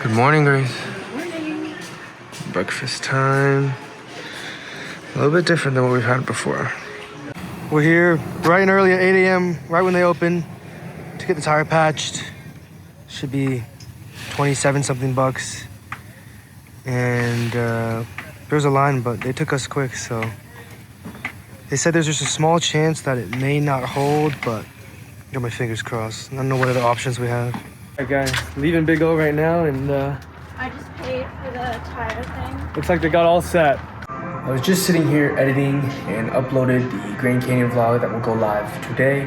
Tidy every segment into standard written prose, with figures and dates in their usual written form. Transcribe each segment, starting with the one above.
Good morning, Grace. Good morning. Breakfast time. A little bit different than what we've had before. We're here bright and early at 8 a.m., right when they open, to get the tire patched. Should be 27 something bucks. And there's a line, but they took us quick, so. They said there's just a small chance that it may not hold, but I got my fingers crossed. I don't know what other options we have. Alright guys, leaving Big O right now, and I just paid for the tire thing. looks like they got all set. I was just sitting here editing and uploaded the Grand Canyon vlog that will go live today.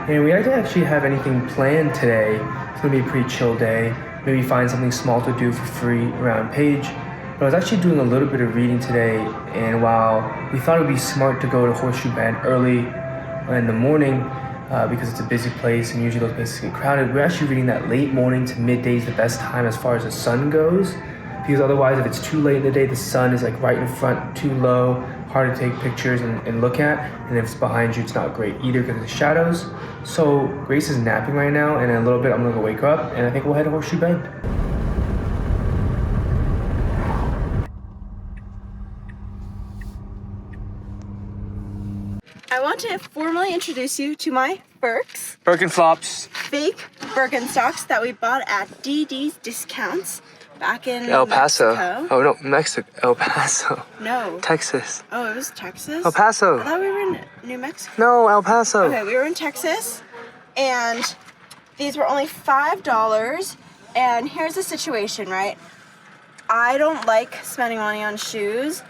And we didn't actually have anything planned today. It's gonna be a pretty chill day. Maybe find something small to do for free around Page. But I was actually doing a little bit of reading today, and while we thought it would be smart to go to Horseshoe Bend early in the morning, because it's a busy place and usually those places get crowded, we're actually reading that late morning to midday is the best time as far as the sun goes, because otherwise if it's too late in the day, the sun is like right in front, too low, hard to take pictures and look at, and if it's behind you, it's not great either because of the shadows. So Grace is napping right now, and in a little bit I'm gonna go wake her up, and I think we'll head to Horseshoe Bend. I want to formally introduce you to my Birks. Birkenflops. Fake Birkenstocks that we bought at DD's Discounts back in El Paso. Mexico. Oh no, Mexico. El Paso. No. Texas. Oh, it was Texas? El Paso. I thought we were in New Mexico. No, El Paso. Okay, we were in Texas, and these were only $5. And here's the situation, right? I don't like spending money on shoes,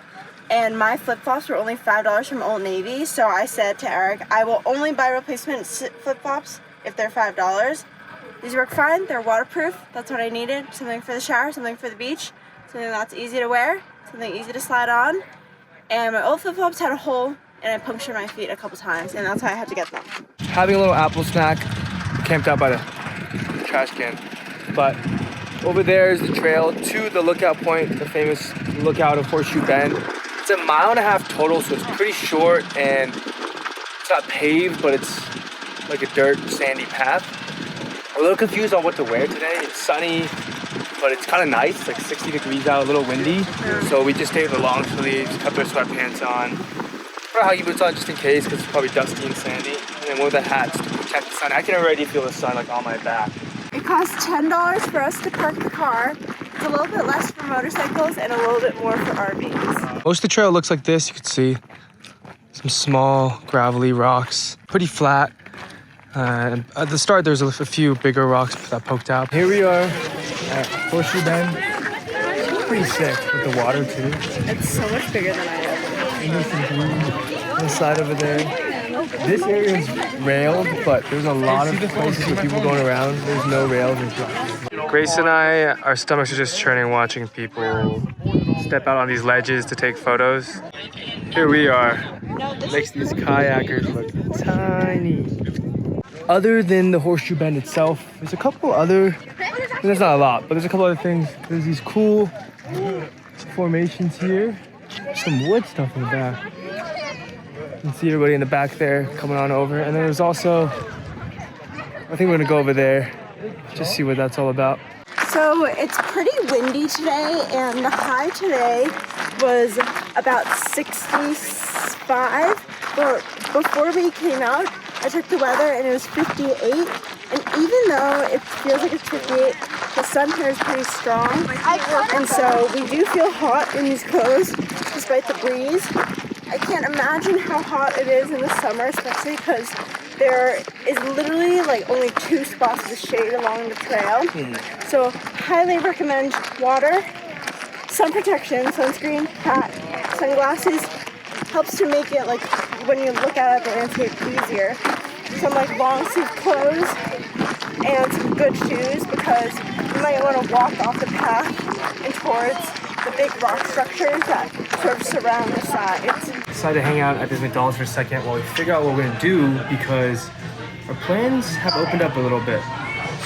and my flip-flops were only $5 from Old Navy, so I said to Eric, I will only buy replacement flip-flops if they're $5. These work fine, they're waterproof, that's what I needed. Something for the shower, something for the beach, something that's easy to wear, something easy to slide on. And my old flip-flops had a hole, and I punctured my feet a couple times, and that's why I had to get them. Having a little apple snack, camped out by the trash can. But over there is the trail to the lookout point, the famous lookout of Horseshoe Bend. It's a 1.5 miles total, so it's pretty short, and it's not paved, but it's like a dirt, sandy path. I'm a little confused on what to wear today. It's sunny, but it's kind of nice. It's like 60 degrees out, a little windy. So we just stayed with the long sleeves, kept our sweatpants on. Put our hockey boots on just in case, because it's probably dusty and sandy. And then one of the hats to protect the sun. I can already feel the sun like on my back. It costs $10 for us to park the car. It's a little bit less for motorcycles and a little bit more for RVs. Most of the trail looks like this. You can see some small gravelly rocks, pretty flat. At the start, there's a few bigger rocks that poked out. Here we are at Horseshoe Bend. It's pretty sick with the water too. It's so much bigger than I am. And there's some green on the side over there. This area is railed, but there's a lot of places with people going around. There's no rails. Grace and I, our stomachs are just churning watching people step out on these ledges to take photos. Here we are. Makes these kayakers look tiny. Other than the Horseshoe Bend itself, there's a couple other, there's not a lot, but there's a couple other things. There's these cool formations here. Some wood stuff in the back. You can see everybody in the back there coming on over. And then there's also, I think we're gonna go over there, just see what that's all about. So it's pretty windy today, and the high today was about 65. But before we came out, I checked the weather and it was 58. And even though it feels like it's 58, the sun here is pretty strong. And so we do feel hot in these clothes, despite the breeze. I can't imagine how hot it is in the summer, especially because there is literally like only 2 spots of shade along the trail. So highly recommend water, sun protection, sunscreen, hat, sunglasses. Helps to make it like when you look at the landscape easier. Some like long sleeve clothes and some good shoes, because you might want to walk off the path and towards the big rock structures that sort of surround the sides. Decided to hang out at this McDonald's for a second while we figure out what we're gonna do, because our plans have opened up a little bit.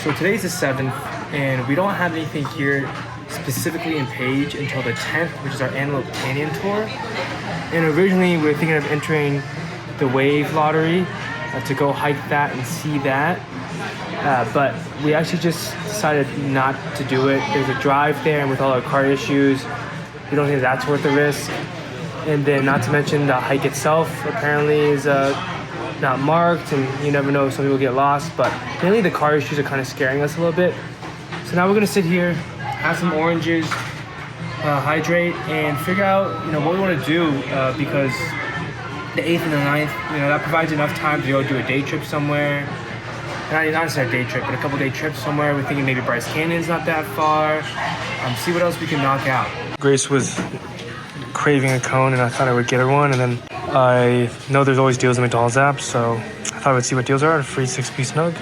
So today's the 7th, and we don't have anything here specifically in Page until the 10th, which is our Antelope Canyon tour. And originally we were thinking of entering the wave lottery to go hike that and see that. but we actually just decided not to do it. There's a drive there, and with all our car issues, we don't think that's worth the risk. And then not to mention the hike itself apparently is not marked, and you never know, some people get lost, but mainly the car issues are kind of scaring us a little bit. So now we're gonna sit here, have some oranges, hydrate, and figure out what we want to do, because the 8th and the 9th, that provides enough time to go do a day trip somewhere. Not necessarily a day trip, but a couple day trips somewhere. We're thinking maybe Bryce Canyon's not that far. See what else we can knock out. Grace was craving a cone, and I thought I would get her one, and then I know there's always deals in McDonald's app, so I thought I would see what deals are. A free 6-piece nug.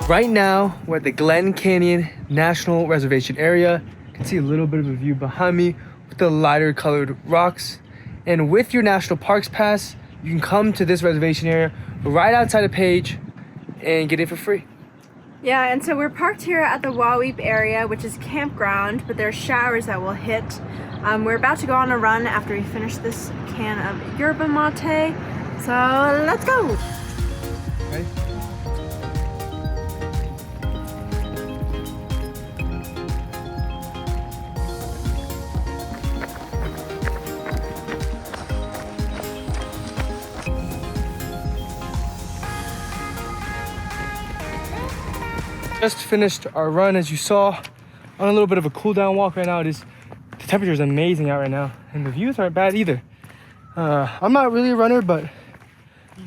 Right now, we're at the Glen Canyon National Reservation area. You can see a little bit of a view behind me with the lighter colored rocks. And with your National Parks Pass, you can come to this reservation area right outside the page and get in for free. Yeah, and so we're parked here at the Waweep area, which is campground, but there are showers that will hit. We're about to go on a run after we finish this can of yerba mate. So let's go. Okay. Just finished our run, as you saw, on a little bit of a cool down walk right now. The temperature is amazing out right now, and the views aren't bad either. I'm not really a runner, but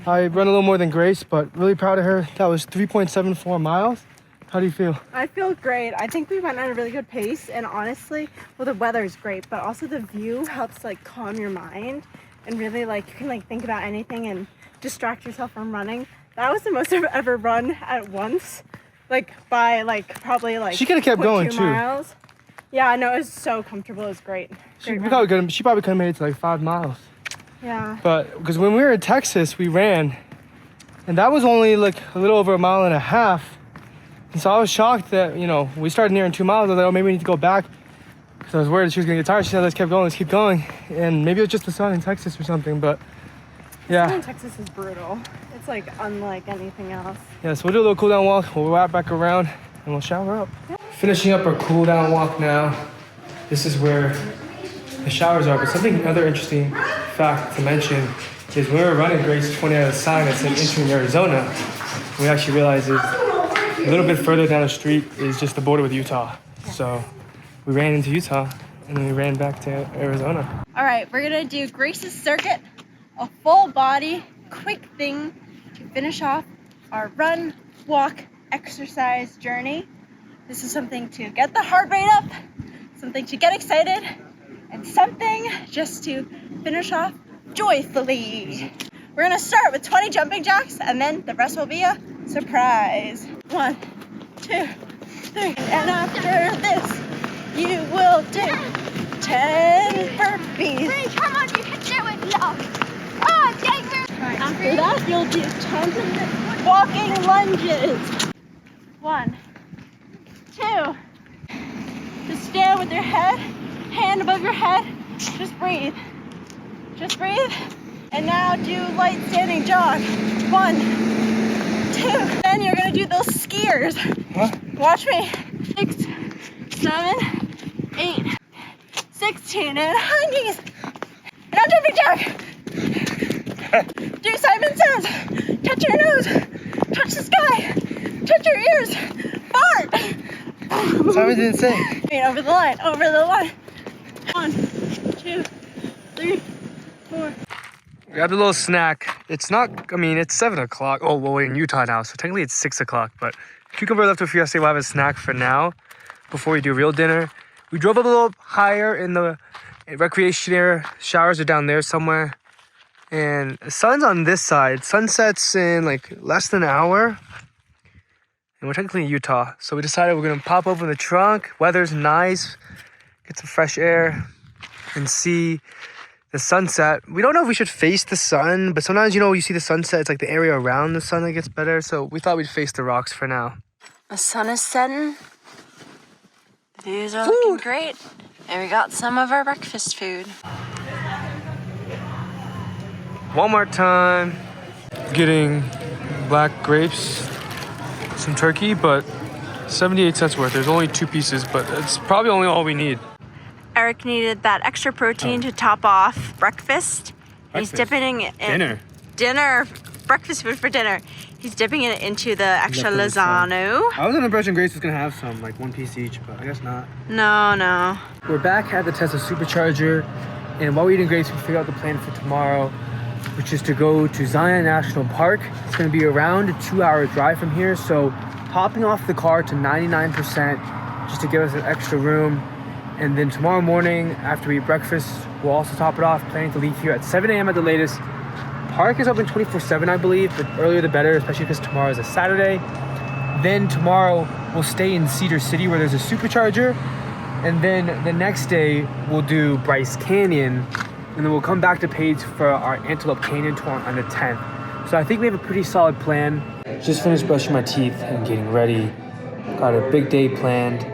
I run a little more than Grace, but really proud of her. That was 3.74 miles. How do you feel? I feel great. I think we went at a really good pace, and honestly, well, the weather is great, but also the view helps calm your mind, and really you can think about anything and distract yourself from running. That was the most I've ever run at once. By probably she could have kept going too. Miles. Yeah, I know, it was so comfortable. It was great. She probably could have made it to 5 miles. Yeah. But because when we were in Texas, we ran, and that was only a little over 1.5 miles. And so I was shocked that we started nearing 2 miles. I was like, oh, maybe we need to go back, because I was worried she was gonna get tired. She said, let's keep going, and maybe it was just the sun in Texas or something. But yeah, the sun in Texas is brutal. It's unlike anything else. Yeah, so we'll do a little cool down walk. We'll wrap back around and we'll shower up. Yeah. Finishing up our cool down walk now. This is where the showers are. But another interesting fact to mention is when we were running Grace 20 out of the sign that said entering Arizona, we actually realized is a little bit further down the street is just the border with Utah. So we ran into Utah and then we ran back to Arizona. All right, we're gonna do Grace's circuit, a full body, quick thing to finish off our run, walk, exercise journey. This is something to get the heart rate up, something to get excited, and something just to finish off joyfully. We're gonna start with 20 jumping jacks, and then the rest will be a surprise. 1, 2, 3, and after this, you will do 10 burpees. Wait, come on, you can do it, love. Oh, dang it. After that, you'll do 10 walking lunges. 1, 2. Just stand with your hand above your head. Just breathe. Just breathe. And now do light standing jog. 1, 2. Then you're gonna do those skiers. What? Watch me. 6, 7, 8, 16, and high knees. And now jumping jack. Do Simon Says. Touch your nose. Touch the sky. Touch your ears. Fart. Simon didn't say. Over the line. Over the line. 1, 2, 3, 4. Grabbed a little snack. It's 7 o'clock. Oh, well, we're in Utah now, so technically it's 6 o'clock. But cucumber left with Fiesta. We'll have a snack for now before we do real dinner. We drove up a little higher in the recreation area. Showers are down there somewhere. And the sun's on this side. Sun sets in less than an hour. And we're technically in Utah. So we decided we're going to pop open the trunk. Weather's nice. Get some fresh air and see the sunset. We don't know if we should face the sun, but sometimes, you know, you see the sunset, it's like the area around the sun that gets better. So we thought we'd face the rocks for now. The sun is setting. The views are looking great. And we got some of our breakfast food. Walmart time. Getting black grapes, some turkey, but 78 cents worth. There's only 2 pieces, but it's probably only all we need. Eric needed that extra protein to top off breakfast. He's dipping it in dinner, breakfast food for dinner. He's dipping it into the extra lasagna. I was under the impression Grace was gonna have some, like 1 piece each, but I guess not. No. We're back at the Tesla supercharger, and while we're eating grapes, we figured out the plan for tomorrow, which is to go to Zion National Park. It's gonna be around a 2-hour drive from here, so topping off the car to 99% just to give us an extra room. And then tomorrow morning, after we eat breakfast, we'll also top it off, planning to leave here at 7 a.m. at the latest. Park is open 24/7, I believe, but earlier the better, especially because tomorrow is a Saturday. Then tomorrow, we'll stay in Cedar City where there's a supercharger. And then the next day, we'll do Bryce Canyon. And then we'll come back to Page for our Antelope Canyon tour on the 10th. So I think we have a pretty solid plan. Just finished brushing my teeth and getting ready. Got a big day planned.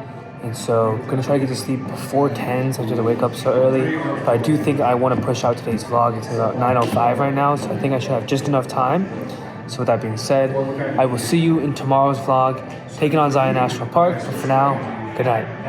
And so I'm gonna try to get to sleep before 10 so I have to wake up so early. But I do think I wanna push out today's vlog. It's about 9:05 right now, so I think I should have just enough time. So with that being said, I will see you in tomorrow's vlog, taking on Zion National Park. But for now, good night.